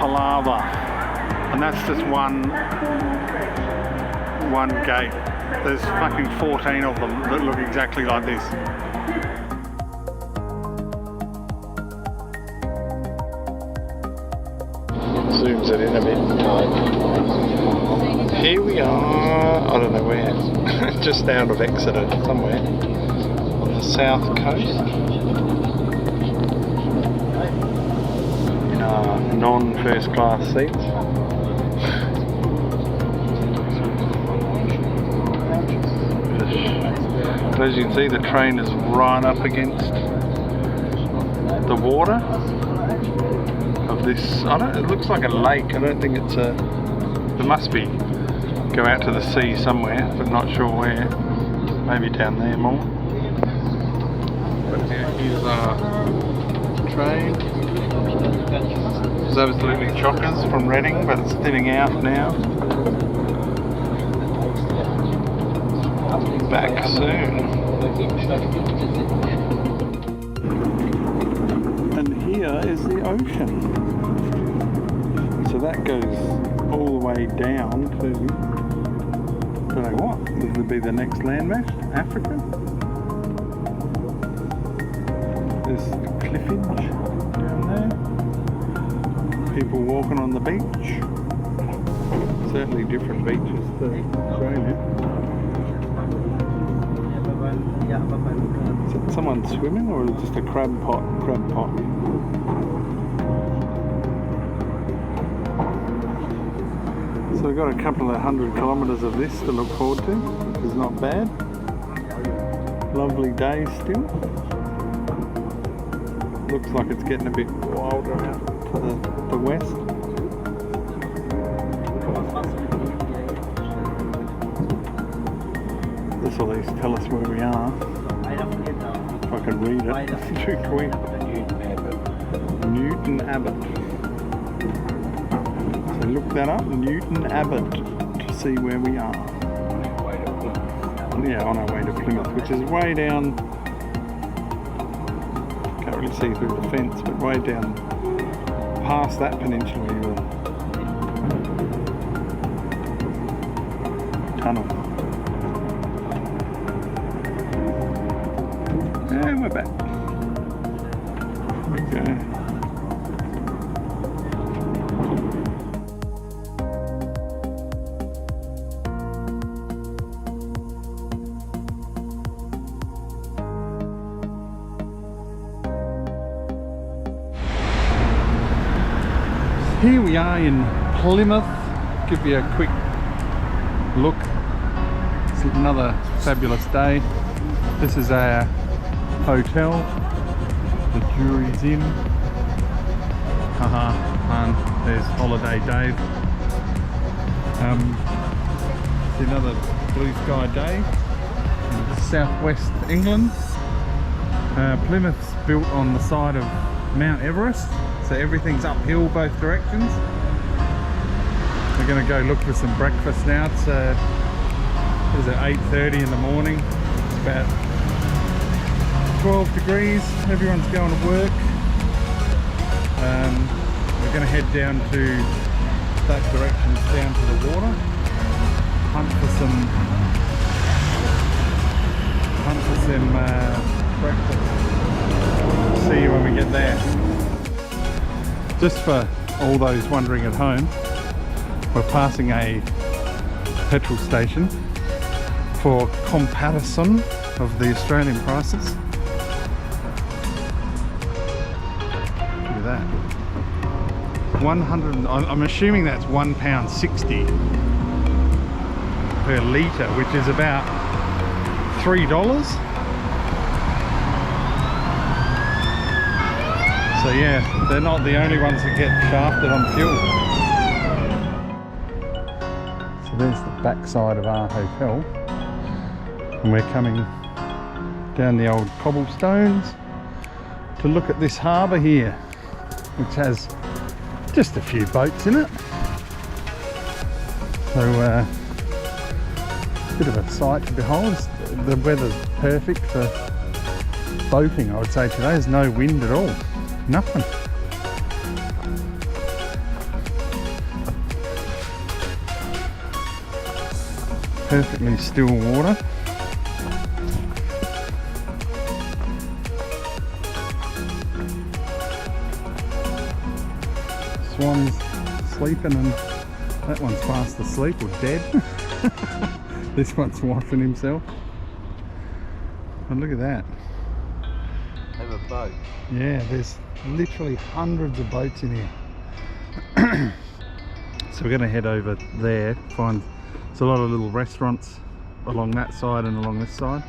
palaver, and that's just one gate. There's fucking 14 of them that look exactly like this. Zooms it in a bit. Here we are, I don't know where, just out of Exeter somewhere on the south coast. In our non-first class seats. As you can see, the train is right up against the water of this, it looks like a lake. I don't think it's a, there must be, go out to the sea somewhere, but not sure where. Maybe down there more. But yeah, here's our train. It's absolutely chockers from Reading, but it's thinning out now. Back soon. And here is the ocean. So that goes all the way down to, I don't know what, would be the next landmass? Africa? There's cliffage down there. People walking on the beach. Certainly different beaches to Australia. Is it someone swimming or is it just a crab pot? So we've got a couple of 100 kilometres of this to look forward to, which is not bad. Lovely day still. Looks like it's getting a bit wilder out to the west. This will at least tell us where we are. If I can read it. Too quick. Newton Abbot. So look that up, Newton Abbot, to see where we are. Yeah, on our way to Plymouth, which is way down. Can't really see through the fence, but way down past that peninsula. Tunnel. And we're back. Okay. Here we are in Plymouth. Give you a quick look. It's another fabulous day. This is our hotel, the Jury's Inn. Haha, fun. There's Holiday Dave. It's another blue sky day in southwest England. Plymouth's built on the side of Mount Everest, so everything's uphill both directions. We're going to go look for some breakfast now. It's what is it, 8:30 in the morning. It's about 12 degrees, everyone's going to work. We're going to head down to that direction, down to the water, hunt for some breakfast. See you when we get there. Just for all those wondering at home, we're passing a petrol station for comparison of the Australian prices. That 100, I'm assuming that's £1.60 per litre, which is about $3. So yeah, they're not the only ones that get shafted on fuel. So there's the back side of our hotel, and we're coming down the old cobblestones to look at this harbour here, which has just a few boats in it. So a bit of a sight to behold. The weather's perfect for boating, I would say today. There's no wind at all, nothing. Perfectly still water. Swan's sleeping and that one's fast asleep or dead. This one's washing himself. And look at that. Have a boat. Yeah, there's literally hundreds of boats in here. So we're going to head over there, find there's a lot of little restaurants along that side and along this side.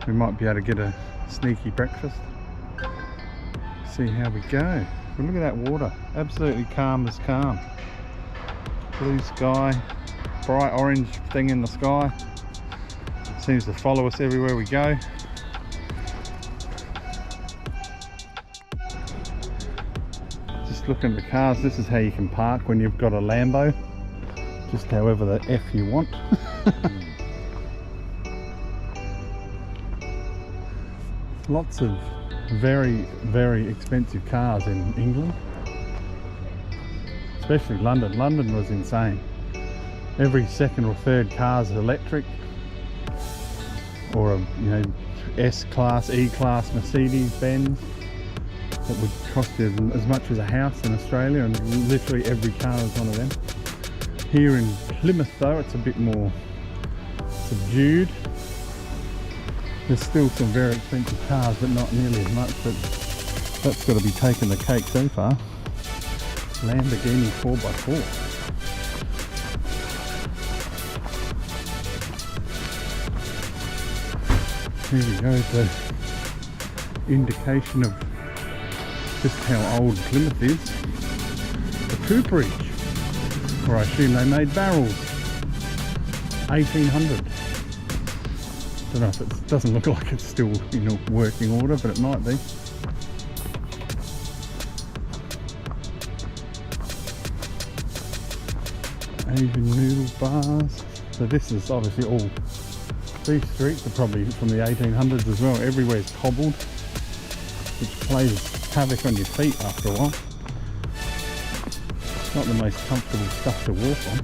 We might be able to get a sneaky breakfast. See how we go. But look at that water, absolutely calm as calm. Blue sky, bright orange thing in the sky. Seems to follow us everywhere we go. Just looking at the cars, this is how you can park when you've got a Lambo. Just however the F you want. Lots of very, very expensive cars in England. Especially London. London was insane. Every second or third car is electric. Or a, you know, S-Class, E-Class Mercedes Benz. That would cost you as much as a house in Australia, and literally every car is one of them. Here in Plymouth though, it's a bit more subdued. There's still some very expensive cars, but not nearly as much, but that's got to be taking the cake so far. Lamborghini 4x4. Here we go, the indication of just how old Plymouth is. The cooperage, or I assume they made barrels. 1800. Don't know if it doesn't look like it's still in working order, but it might be. Asian noodle bars. So this is obviously all, these streets are probably from the 1800s as well. Everywhere's cobbled, which plays havoc on your feet after a while. Not the most comfortable stuff to walk on.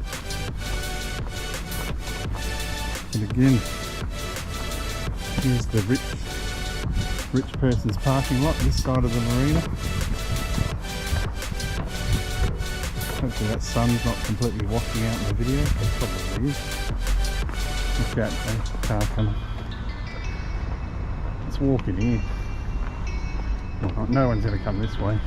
And again, here's the rich person's parking lot, this side of the marina. Hopefully that sun's not completely washing out in the video. It probably is. Look out, there's a car coming. Let's walk in here. Well, no one's going to come this way.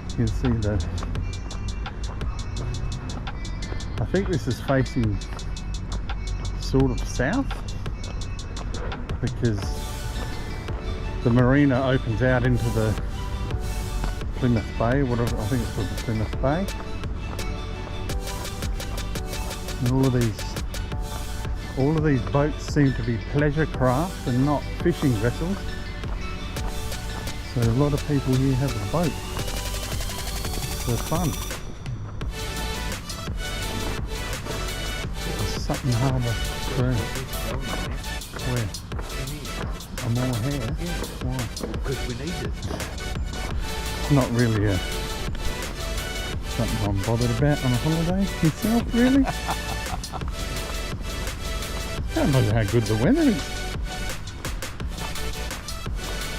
You can see the... I think this is facing sort of south, because the marina opens out into the Plymouth Bay, whatever, I think it's called the Plymouth Bay. And all of these boats seem to be pleasure craft and not fishing vessels. So a lot of people here have a boat for fun. Sutton Harbour Crew. Where? More hair? Why? Because we need it. Not really something I'm bothered about on a holiday yourself, really. Can't believe how good the weather is.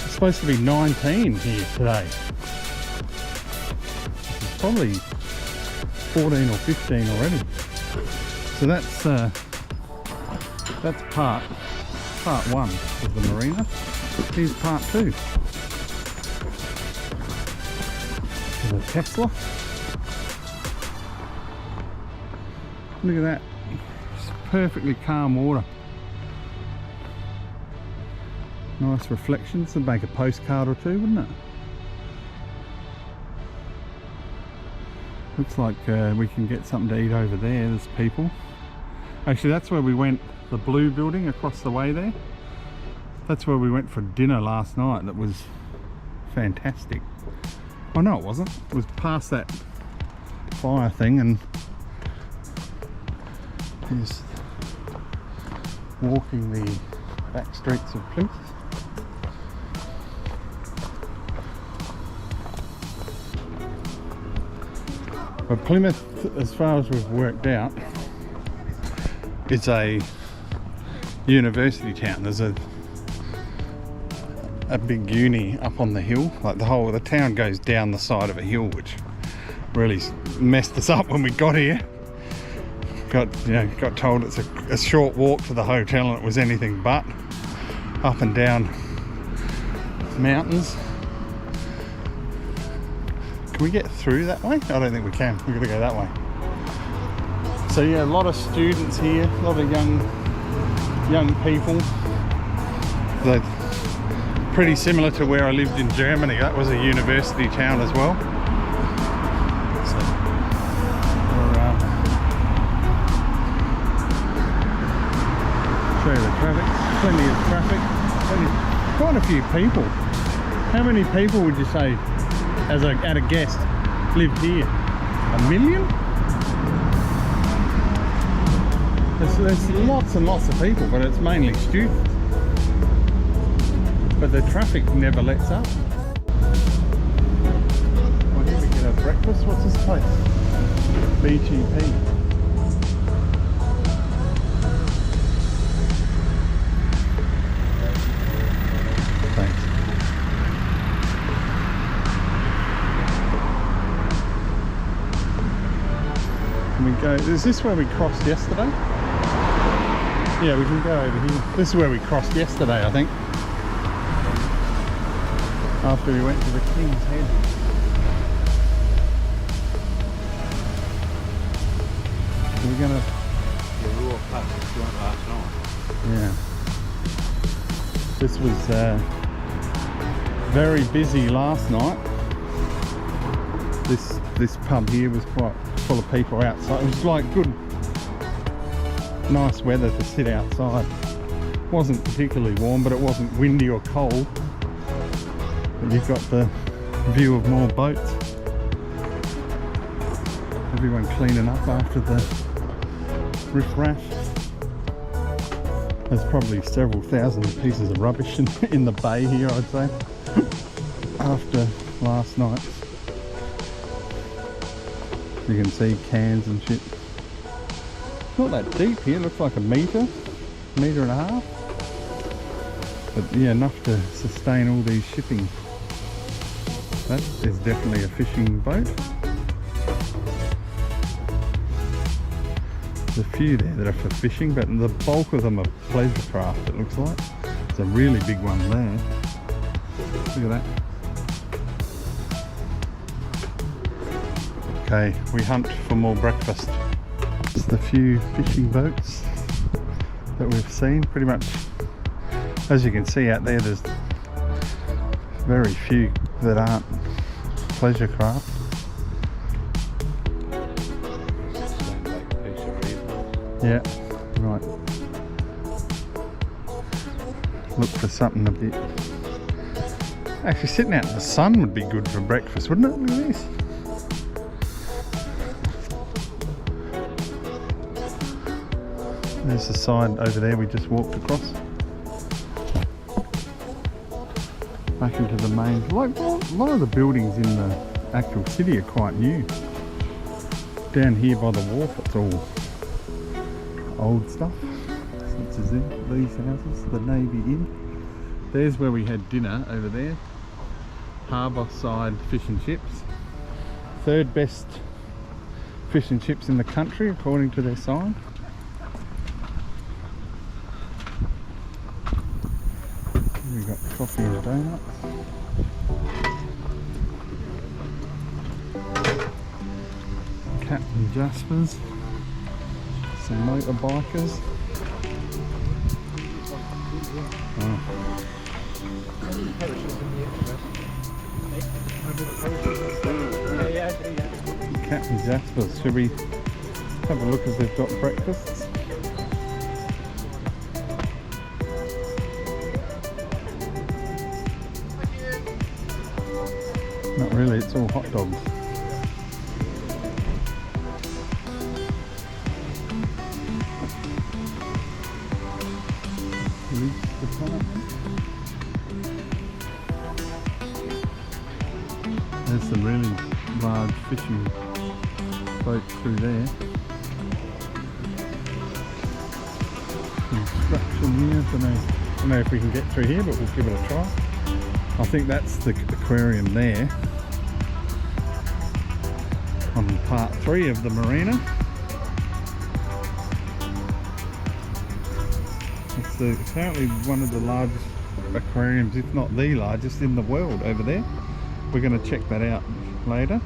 It's supposed to be 19 here today. It's probably 14 or 15 already. So that's part one of the marina. Here's part two. The Tesla. Look at that. It's perfectly calm water. Nice reflections. Would make a postcard or two, wouldn't it? Looks like we can get something to eat over there. There's people. Actually, that's where we went. The blue building across the way there. That's where we went for dinner last night. That was fantastic. Oh no, it wasn't. It was past that fire thing, and he's walking the back streets of Plymouth. But Plymouth, as far as we've worked out, it's a university town. There's a big uni up on the hill. Like the town goes down the side of a hill, which really messed us up when we got here. Got told it's a short walk to the hotel, and it was anything but. Up and down mountains. Can we get through that way? I don't think we can. We've got to go that way. So yeah, a lot of students here, a lot of young people. They're pretty similar to where I lived in Germany. That was a university town as well. So we're show you the traffic. Plenty of traffic. Quite a few people. How many people would you say, at a guest, lived here? 1 million? There's lots and lots of people, but it's mainly students. But the traffic never lets up. Well, here we get our breakfast. What's this place? BGP. Thanks. Can we go? Is this where we crossed yesterday? Yeah, we can go over here. This is where we crossed yesterday, I think. After we went to the King's Head. We're gonna... The raw past went last night. Yeah. This was very busy last night. This pub here was quite full of people outside. It was like good, nice weather to sit outside. It wasn't particularly warm, but it wasn't windy or cold. But you've got the view of more boats. Everyone cleaning up after the riff-raff. There's probably several thousand pieces of rubbish in the bay here, I'd say, after last night's. You can see cans and shit. It's not that deep here, it looks like a metre and a half. But yeah, enough to sustain all these shipping. That is definitely a fishing boat. There's a few there that are for fishing, but the bulk of them are pleasure craft, it looks like. There's a really big one there. Look at that. Okay, we hunt for more breakfast. It's the few fishing boats that we've seen, pretty much. As you can see out there, there's very few that aren't pleasure craft. Yeah, right. Look for something a bit... Actually, sitting out in the sun would be good for breakfast, wouldn't it? Look at this. There's the side over there we just walked across. Back into the main... Like, a lot of the buildings in the actual city are quite new. Down here by the wharf, it's all old stuff. Such as these houses, the Navy Inn. There's where we had dinner over there. Harbour side fish and chips. Third best fish and chips in the country according to their sign. We've got coffee and donuts. Captain Jasper's. Some motorbikers. Oh. Captain Jasper's. Should we have a look as they've got breakfasts? Not really, it's all hot dogs. There's some really large fishing boat through there. Construction here. Don't know if we can get through here, but we'll give it a try. I think that's the aquarium there on part 3 of the marina. It's apparently one of the largest aquariums, if not the largest, in the world over there. We're going to check that out later.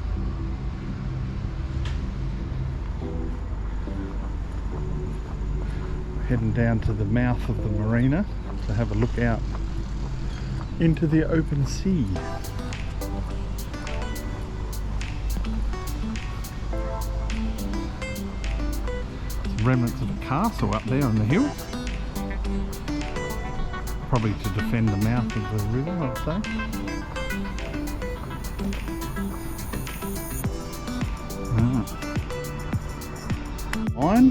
Heading down to the mouth of the marina to have a look out into the open sea. Some remnants of a castle up there on the hill. Probably to defend the mouth of the river, I'd say. Iron.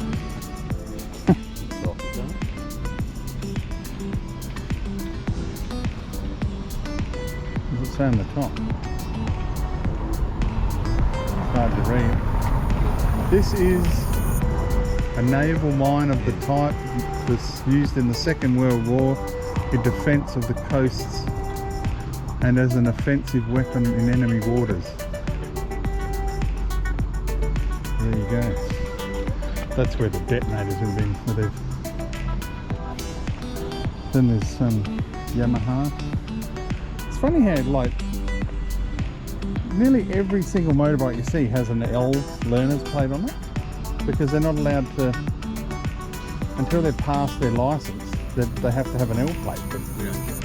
What's it say on the top? It's hard to read. This is a naval mine of the type that's used in the Second World War in defence of the coasts and as an offensive weapon in enemy waters. There you go. That's where the detonators have been. Then there's some Yamaha. It's funny how like nearly every single motorbike you see has an L learner's plate on it, because they're not allowed to, until they've passed their licence, they have to have an L plate. But we don't get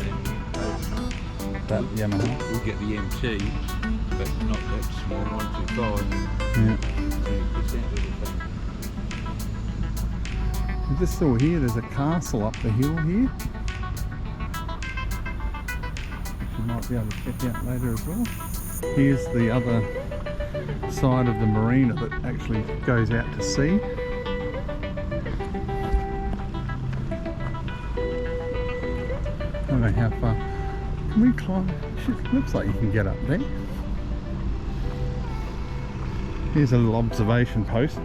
that Yamaha. We get the MT, but not that small 125. Yeah. 10% of the thing. I just saw here there's a castle up the hill here, which you might be able to check out later as well. Here's the other side of the marina that actually goes out to sea. I don't know how far. Can we climb? It looks like you can get up there. Here's a little observation post.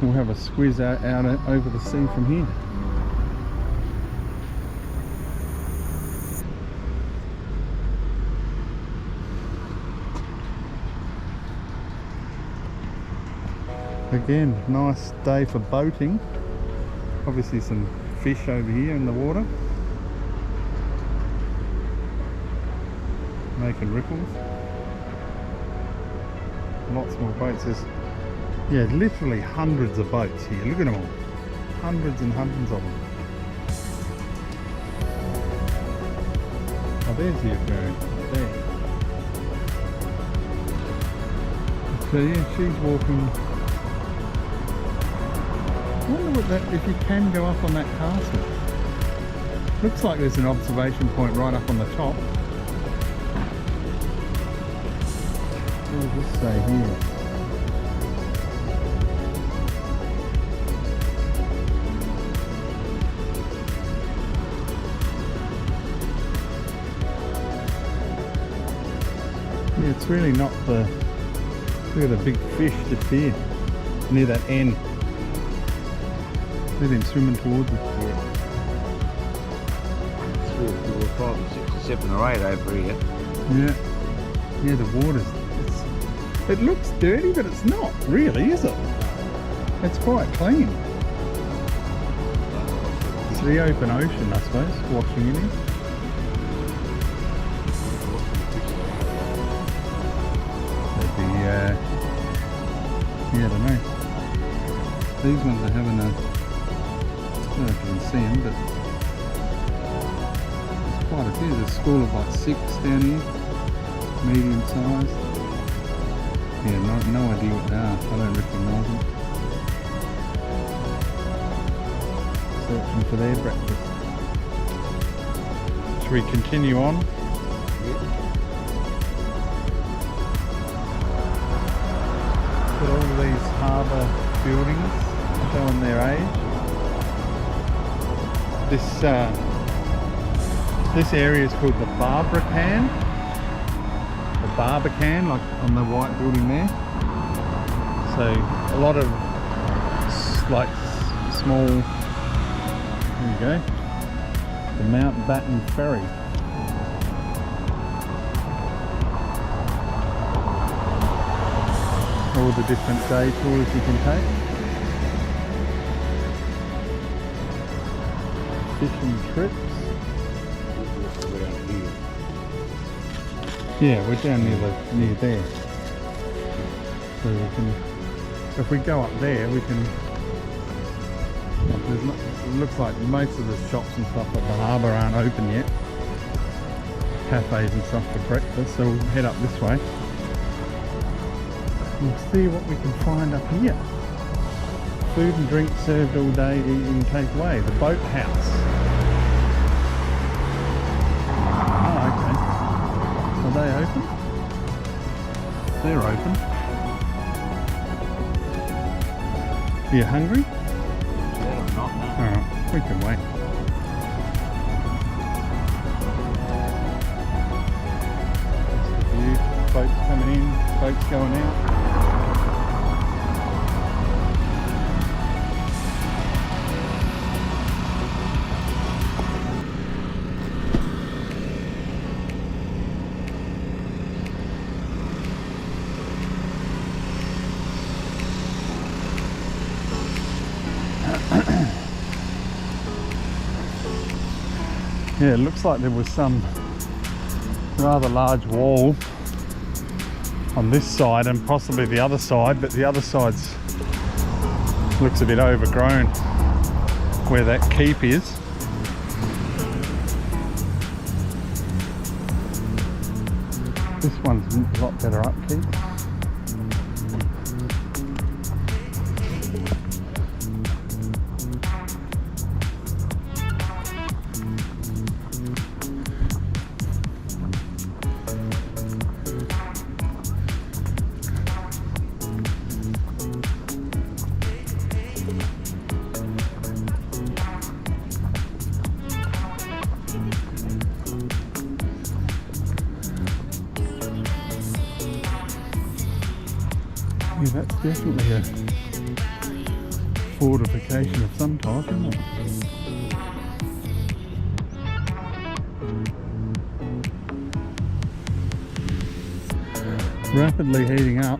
We'll have a squiz out over the sea from here. Again, nice day for boating. Obviously some fish over here in the water, making ripples. Lots more boats. There's, yeah, literally hundreds of boats here. Look at them all. Hundreds and hundreds of them. Oh, there's the aquarium. There. So yeah, she's walking. I wonder what that, if you can go up on that castle. Looks like there's an observation point right up on the top. What does this say here? Yeah, it's really not the... Look at the big fish just here, near that end. Look at him swimming towards it. Yeah. 3 or 4 or 5 or 6 or 7 or 8 over here. Yeah. Yeah, the water's... It looks dirty, but it's not really, is it? It's quite clean. It's the open ocean, I suppose, washing in here. That'd be, yeah, I don't know. These ones are having a... I don't know if you can see them, but there's quite a few. There's a school of like 6 down here, medium sized. Yeah, no idea what they are. I don't recognise them. Searching for their breakfast. Should we continue on? Look at all these harbour buildings showing their age. This area is called the Barbican. The Barbican, like on the white building there. So a lot of like small, there you go, the Mountbatten Ferry. All the different day tours you can take. Fishing trips. Yeah, we're down near there. So we can, if we go up there, we can. There's not, it looks like most of the shops and stuff at the harbour aren't open yet. Cafes and stuff for breakfast, so we'll head up this way. We'll see what we can find up here. Food and drink served all day, eating takeaway. The boat house. Oh, okay. Are they open? They're open. Are you hungry? Yeah, I'm not, no. Alright, we can wait. That's the view. Boats coming in, boats going out. Yeah, it looks like there was some rather large wall on this side and possibly the other side, but the other side's looks a bit overgrown where that keep is. This one's a lot better upkeep. Yeah, that's definitely a fortification of some type, isn't it? Rapidly heating up.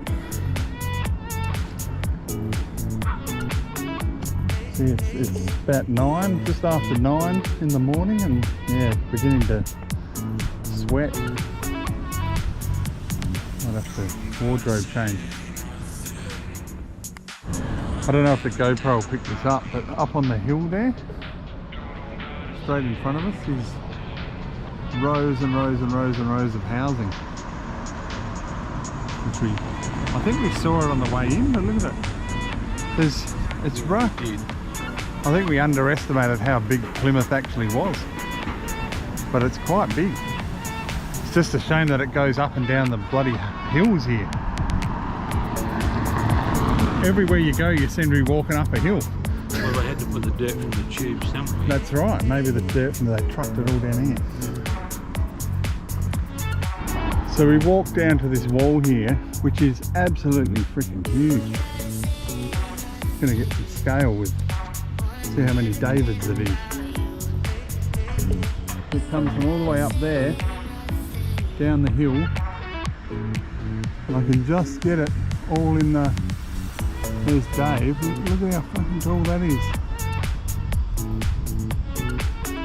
See, it's about 9, just after 9 in the morning, and yeah, it's beginning to sweat. I'll have to wardrobe change. I don't know if the GoPro will pick this up, but up on the hill there, straight in front of us, is rows and rows and rows and rows of housing. Which I think we saw it on the way in, but look at it. It's rough. I think we underestimated how big Plymouth actually was, but it's quite big. It's just a shame that it goes up and down the bloody hills here. Everywhere you go, you seem to be walking up a hill. Well, they had to put the dirt from the tube somewhere. That's right. Maybe the dirt from they trucked it all down here. So we walked down to this wall here, which is absolutely freaking huge. Gonna get some scale with, see how many Davids it is. It comes from all the way up there, down the hill, and I can just get it all in the. There's Dave. Look how fucking tall that is.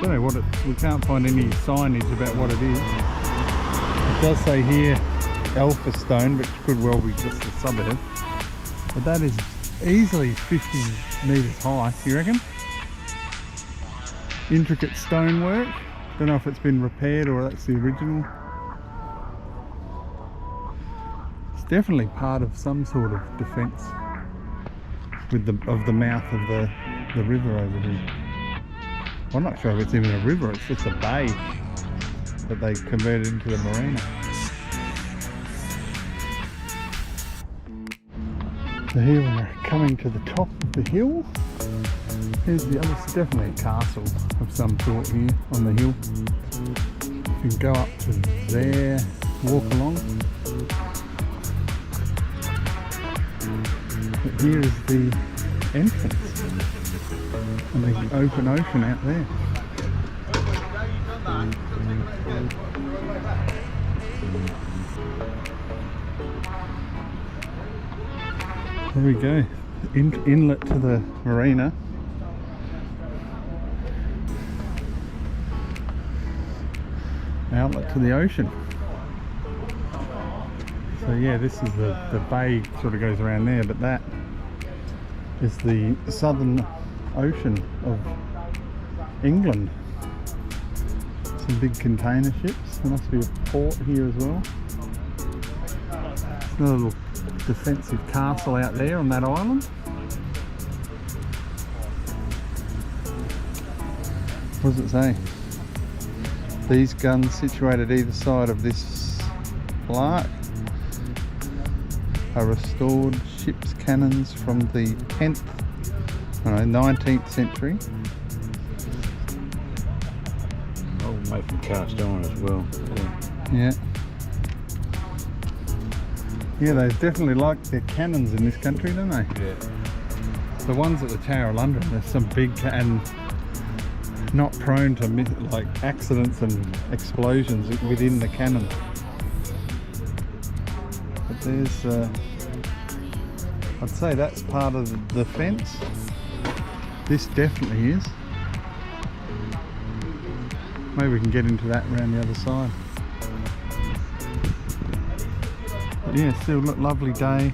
Don't know what it. We can't find any signage about what it is. It does say here Elphinstone, which could well be just a suburb. But that is easily 50 metres high. You reckon? Intricate stonework. Don't know if it's been repaired or that's the original. It's definitely part of some sort of defence. With the mouth of the river over here. I'm not sure if it's even a river, it's just a bay that they converted into the marina. So here we're coming to the top of the hill. Here's the other, it's definitely a castle of some sort here on the hill. You can go up to there, walk along. But here is the entrance and the open ocean out there. There we go, inlet to the marina. Outlet to the ocean. So yeah, this is the bay sort of goes around there, but that is the southern ocean of England. Some big container ships. There must be a port here as well. There's another little defensive castle out there on that island. What does it say? These guns situated either side of this plaque are restored ship's cannons from the 10th, 19th century. Oh, made from cast iron as well. Yeah. Yeah, they definitely like their cannons in this country, don't they? Yeah. The ones at the Tower of London, there's some big and not prone to like accidents and explosions within the cannon. But there's, I'd say that's part of the fence. This definitely is. Maybe we can get into that around the other side. But yeah, still lovely day.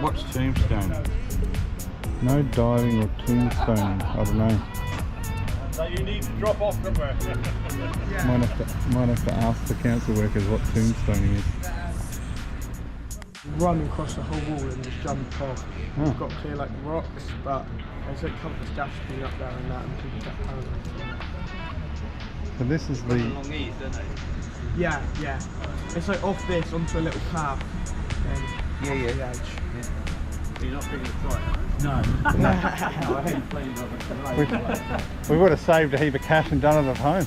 What's tombstone? No diving or tombstone. I don't know. So you need to drop off somewhere. Might have to ask the council workers what tombstoning is. Run across the whole wall and just jump off. Oh. We've got to clear like the rocks, but there's a compass dash being up there and that, and people get paranoid. So this is the Long ease, don't they? Yeah, yeah. It's like off this onto a little path. Then Yeah, off yeah. the edge. You're not figuring it right, No. I hate playing we would have saved a heap of cash and done it at home.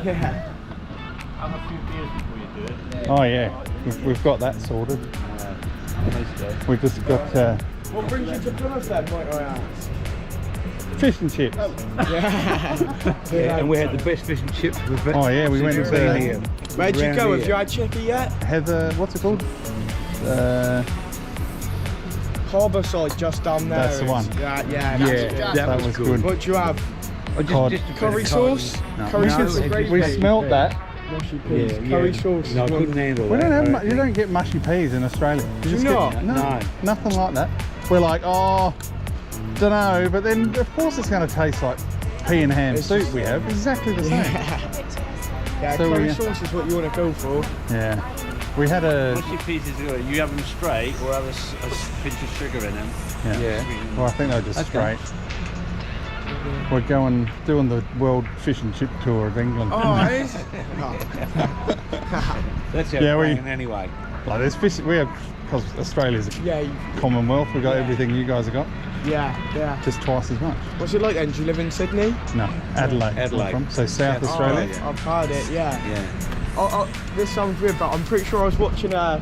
Yeah. Have a few beers before you do it. Oh yeah, we've got that sorted. We've just got What brings you to Plymouth then, might I ask? fish and chips. Yeah, and we had the best fish and chips we've Oh yeah, we went to Where'd you Around go? here. Have you had chippy yet? Heather, what's it called? Harbour side, just down there. That's the one. Yeah, yeah. Yeah, That's that was good. What do you have? Cod. Curry sauce? No. Curry No, sauce we- and gravy? we smelled that. Mushy peas. Yeah, Curry yeah. sauce. No, I couldn't handle We that. don't have I you think. don't get mushy peas in Australia. Do just you get- not? No, No. nothing like that. We're like, oh, don't know, but then of course it's going to taste like pea and ham It's soup. just- We have exactly the same. Yeah, So curry we- sauce is what you want to go for. Yeah, we had a. Mushy peas is good. You have them straight or have a pinch of sugar in them. Yeah. Yeah. Well, I think they're just Okay. straight. We're doing the world fish and chip tour of England. Oh, it is? That's how Yeah, we're playing anyway. Like there's fish. We have, because Australia's a Yeah, Commonwealth. We got Yeah. everything you guys have got, yeah, yeah. just twice as much. What's it like then? Do you live in Sydney? No, Adelaide. Adelaide. I'm from, so South South Australia. Australia. I've heard it, yeah. Yeah. This sounds weird, but I'm pretty sure I was watching a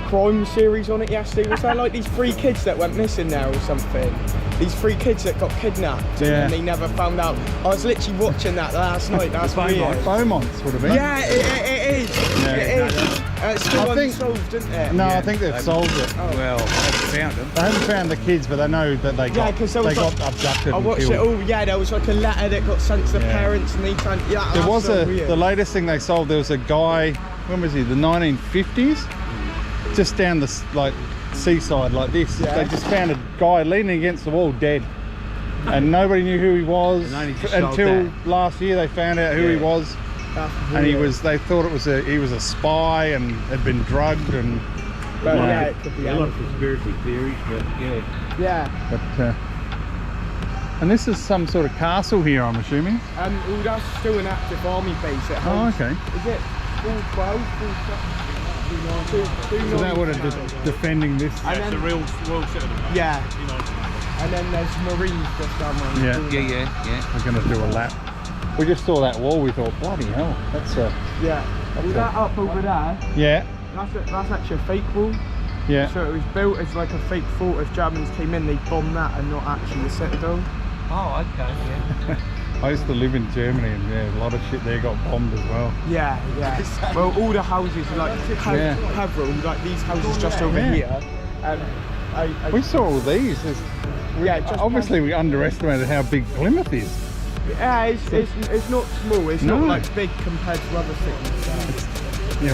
crime series on it yesterday. Was that like these 3 kids that went missing there or something? These 3 kids that got kidnapped Yeah. and they never found out. I was literally watching that last night. That's weird. Beaumonts would have been. Yeah, it is. Yeah. It is. It's still I think- unsolved, isn't it? No, Yeah. I think they've solved it. Well, I haven't found them. They haven't found the kids, but they know that they Yeah, got 'cause there they was got like- abducted I and watched killed. it. Oh yeah, there was like a letter that got sent to the Yeah. parents, and they tried. Yeah, There that's was so weird. the latest thing they solved. There was a guy. When was he? The 1950s. Just down the seaside like this. Yeah. They just found a guy leaning against the wall, dead, and nobody knew who he was And only just solved until that. last year. They found out who he Yeah. was, That's and he weird. was. They thought he was a spy and had been drugged and. But Yeah. yeah, it could be. A lot of conspiracy theories, but yeah. Yeah. But and this is some sort of castle here, I'm assuming. Well, that's still an active army base at Oh, home. okay. Is it 412, 412? So that would have defending this. And It's a then, real citadel. yeah, You know, and then there's Marines just down there. Yeah. Yeah. We're going to do a lap. We just saw that wall. We thought, bloody hell, that's a. Yeah. Well, that up over there, Yeah. that's actually a fake wall. Yeah. So it was built as like a fake fort. If Germans came in, they'd bomb that and not actually the citadel. Oh, okay, yeah. I used to live in Germany, and yeah, a lot of shit there got bombed as well. Yeah, yeah. Well, all the houses are like Peveril, like these houses just over here. We saw all these. Just obviously we underestimated how big Plymouth is. Yeah, it's not small. It's not like big compared to other cities. Yeah,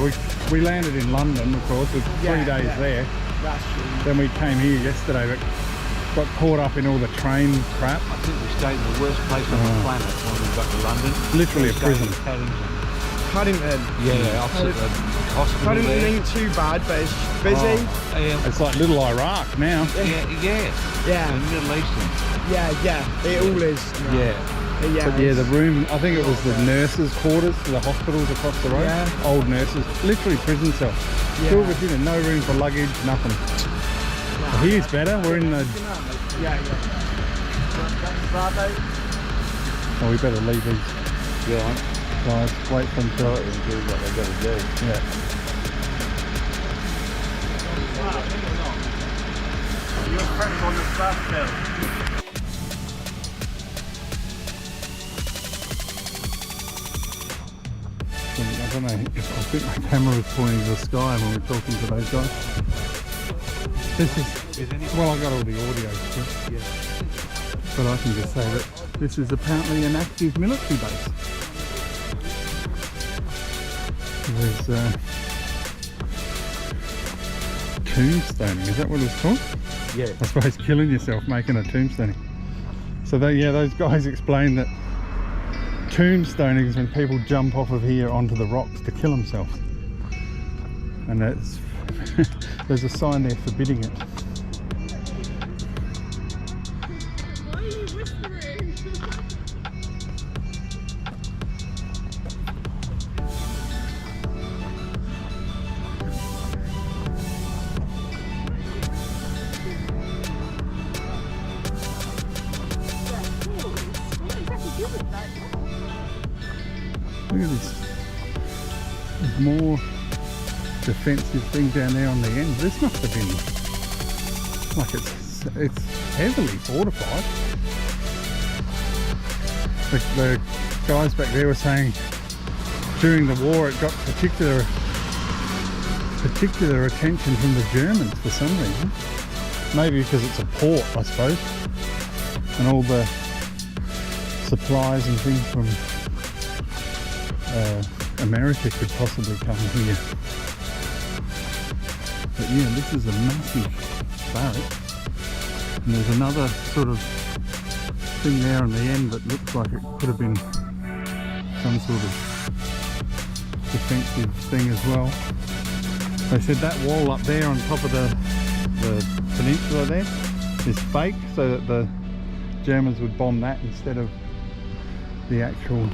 we landed in London, of course, with 3 days there. That's true. Then we came here yesterday, but got caught up in all the train crap. I think we stayed in the worst place on the planet when we got to London. Literally a prison. Paddington. Yeah, opposite the hospital Paddington there. ain't too bad, but it's busy. Yeah. It's like little Iraq now. Yeah. The Middle Eastern. Yeah. It all is. Yeah. Yeah. But yeah, the room, I think it was the nurses' quarters for the hospitals across the road. Yeah. Old nurses, literally prison cell. Filled with, you know, no room for luggage, nothing. Well, here's better. We're in the. Yeah. Oh, we better leave these guys. Wait for them to do what they got to do. Yeah. You're prepped on the stuff bill. I don't know, I think my camera was pointing to the sky when we're talking to those guys. This is, well, I got all the audio too. Yeah. But I can just say that this is apparently an active military base. There's tombstoning, is that what it's called? Yeah. I suppose killing yourself making a tombstoning. So those guys explained that tombstoning is when people jump off of here onto the rocks to kill themselves, and that's there's a sign there forbidding it. Why are you whispering? Look at this. There's more defensive thing down there on the end. This must have been like it's heavily fortified. The guys back there were saying during the war it got particular attention from the Germans for some reason. Maybe because it's a port, I suppose, and all the supplies and things from America could possibly come here. But yeah, this is a massive barrack, and there's another sort of thing there on the end that looks like it could have been some sort of defensive thing as well. They said that wall up there on top of the peninsula there is fake, so that the Germans would bomb that instead of the actual.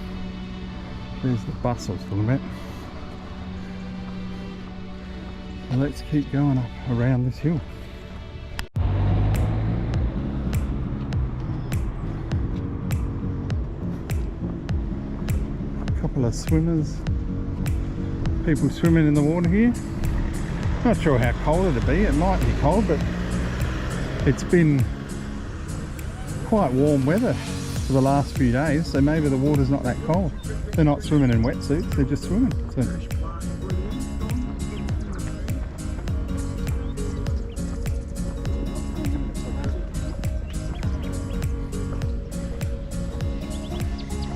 There's the bus I was talking about. So let's keep going up around this hill. A couple of swimmers, people swimming in the water here. Not sure how cold it'll be. It might be cold, but it's been quite warm weather for the last few days, so maybe the water's not that cold. They're not swimming in wetsuits, they're just swimming. So.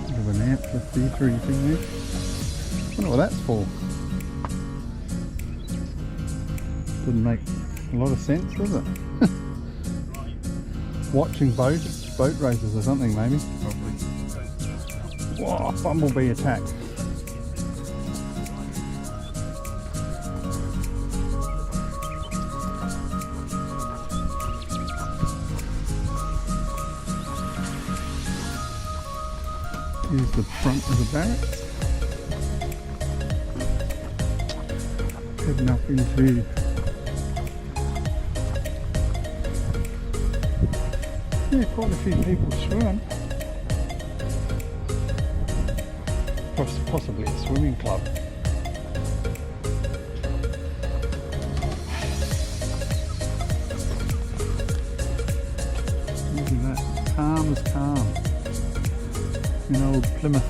Bit of an amphitheatre thing there. I wonder what that's for. Doesn't make a lot of sense, does it? Watching boat races or something, maybe. Whoa, bumblebee attack. Here's the front of the barracks. Heading up into quite a few people swimming. Possibly a swimming club. Plymouth.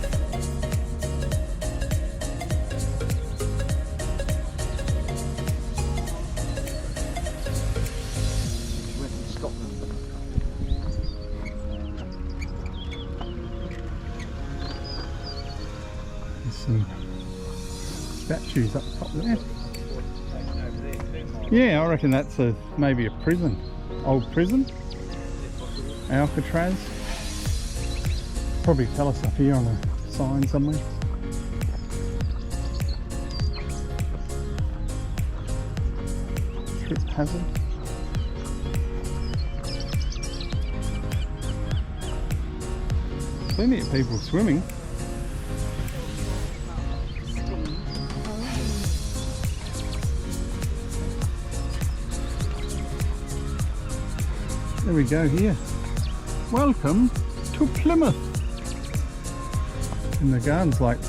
She went to Scotland. There's some statues up top there. Yeah, I reckon that's maybe a prison. Old prison. Alcatraz. Probably tell us up here on a sign somewhere. Trip hazard. Plenty of people swimming. There we go here. Welcome to Plymouth. And the garden's like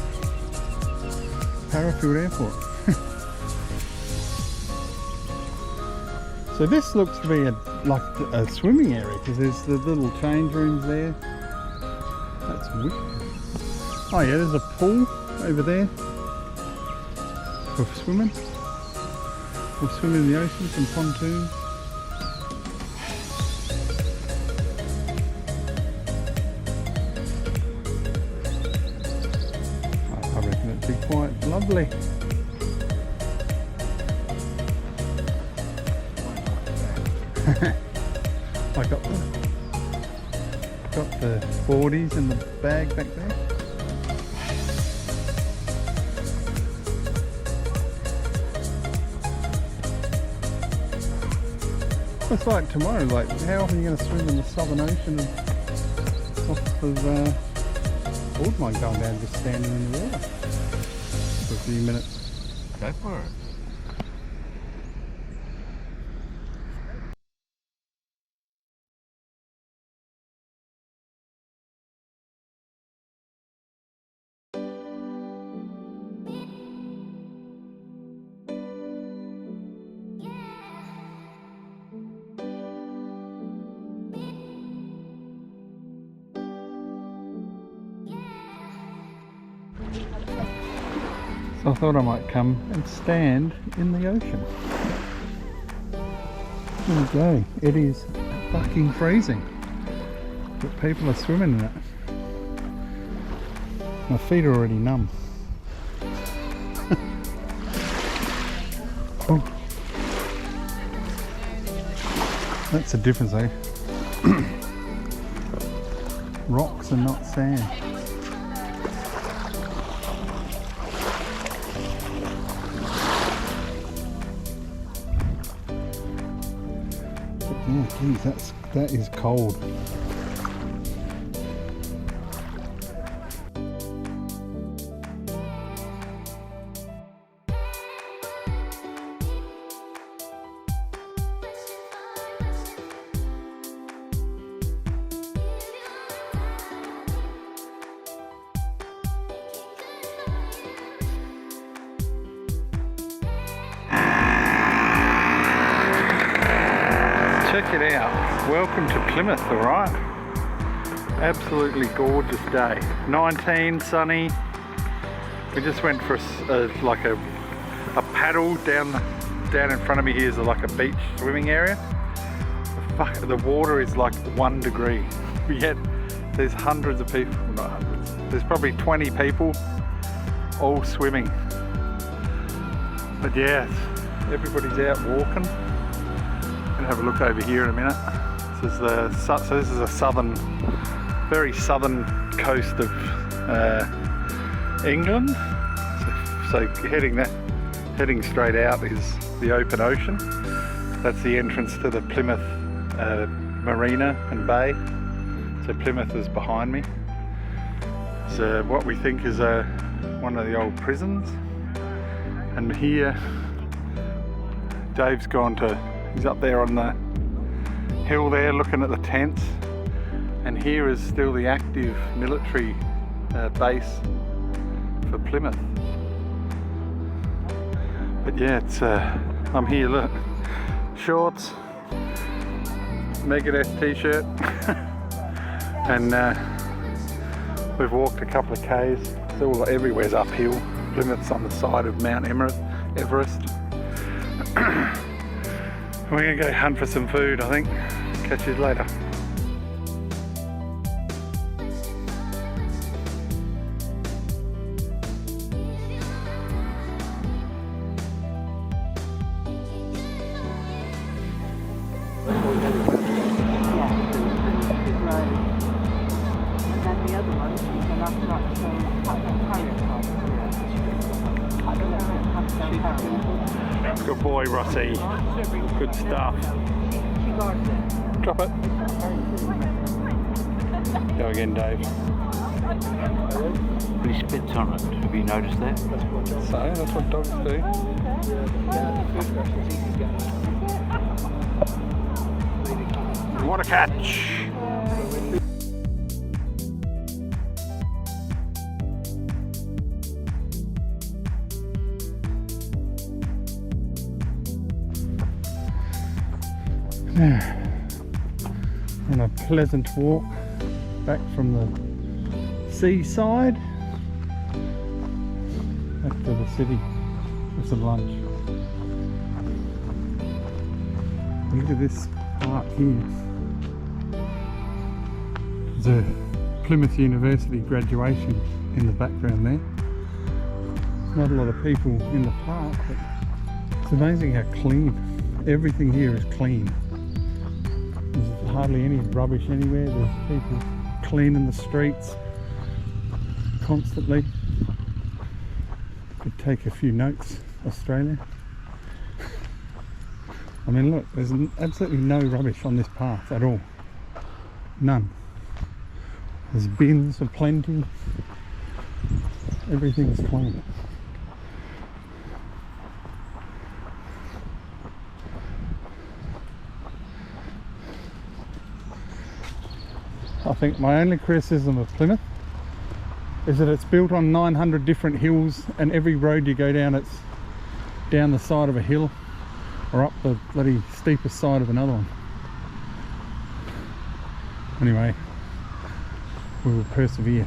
Parafield Airport. So this looks to be like a swimming area because there's the little change rooms there. That's wicked. Oh yeah, there's a pool over there for swimming. Or swimming in the ocean, some pontoons. I reckon it'd be quite lovely. I got the boardies in the bag back there. It's like tomorrow, like how often are you going to swim in the Southern Ocean and off of I wouldn't mind going down and just standing in the water for a few minutes. Go for it. So I thought I might come and stand in the ocean. There we go. It is fucking freezing, but people are swimming in it. My feet are already numb. Oh. That's the difference, eh? Rocks and not sand. Yeah, geez, that is cold. Check it out. Welcome to Plymouth, alright? Absolutely gorgeous day. 19, sunny. We just went for a paddle down in front of me. Here's like a beach swimming area. The water is like 1 degree. Yet there's hundreds of people, well, not hundreds. There's probably 20 people all swimming. But yeah, everybody's out walking. Have a look over here in a minute. This is a very southern coast of England. So heading straight out is the open ocean. That's the entrance to the Plymouth marina and bay. So Plymouth is behind me. So what we think is one of the old prisons. And here, Dave's he's up there on the hill there looking at the tents, and here is still the active military base for Plymouth. But yeah, it's I'm here, look, shorts, Megadeth t-shirt and We've walked a couple of k's. Still everywhere's uphill. Plymouth's on the side of Mount Everest. We're gonna go hunt for some food, I think. Catch you later. Good boy, Rossi. Good stuff. Drop it. Go again, Dave. But he spits on it. Have you noticed that? So, that's what dogs do. What a catch! Now, on a pleasant walk back from the seaside back to the city for some lunch. Look at this park here. There's a Plymouth University graduation in the background there. Not a lot of people in the park, but it's amazing how clean. Everything here is clean. There's hardly any rubbish anywhere. There's people cleaning the streets constantly. Could take a few notes, Australia. I mean, look, there's absolutely no rubbish on this path at all. None. There's bins aplenty. Everything's clean. I think my only criticism of Plymouth is that it's built on 900 different hills, and every road you go down, it's down the side of a hill or up the bloody steepest side of another one. Anyway, we will persevere.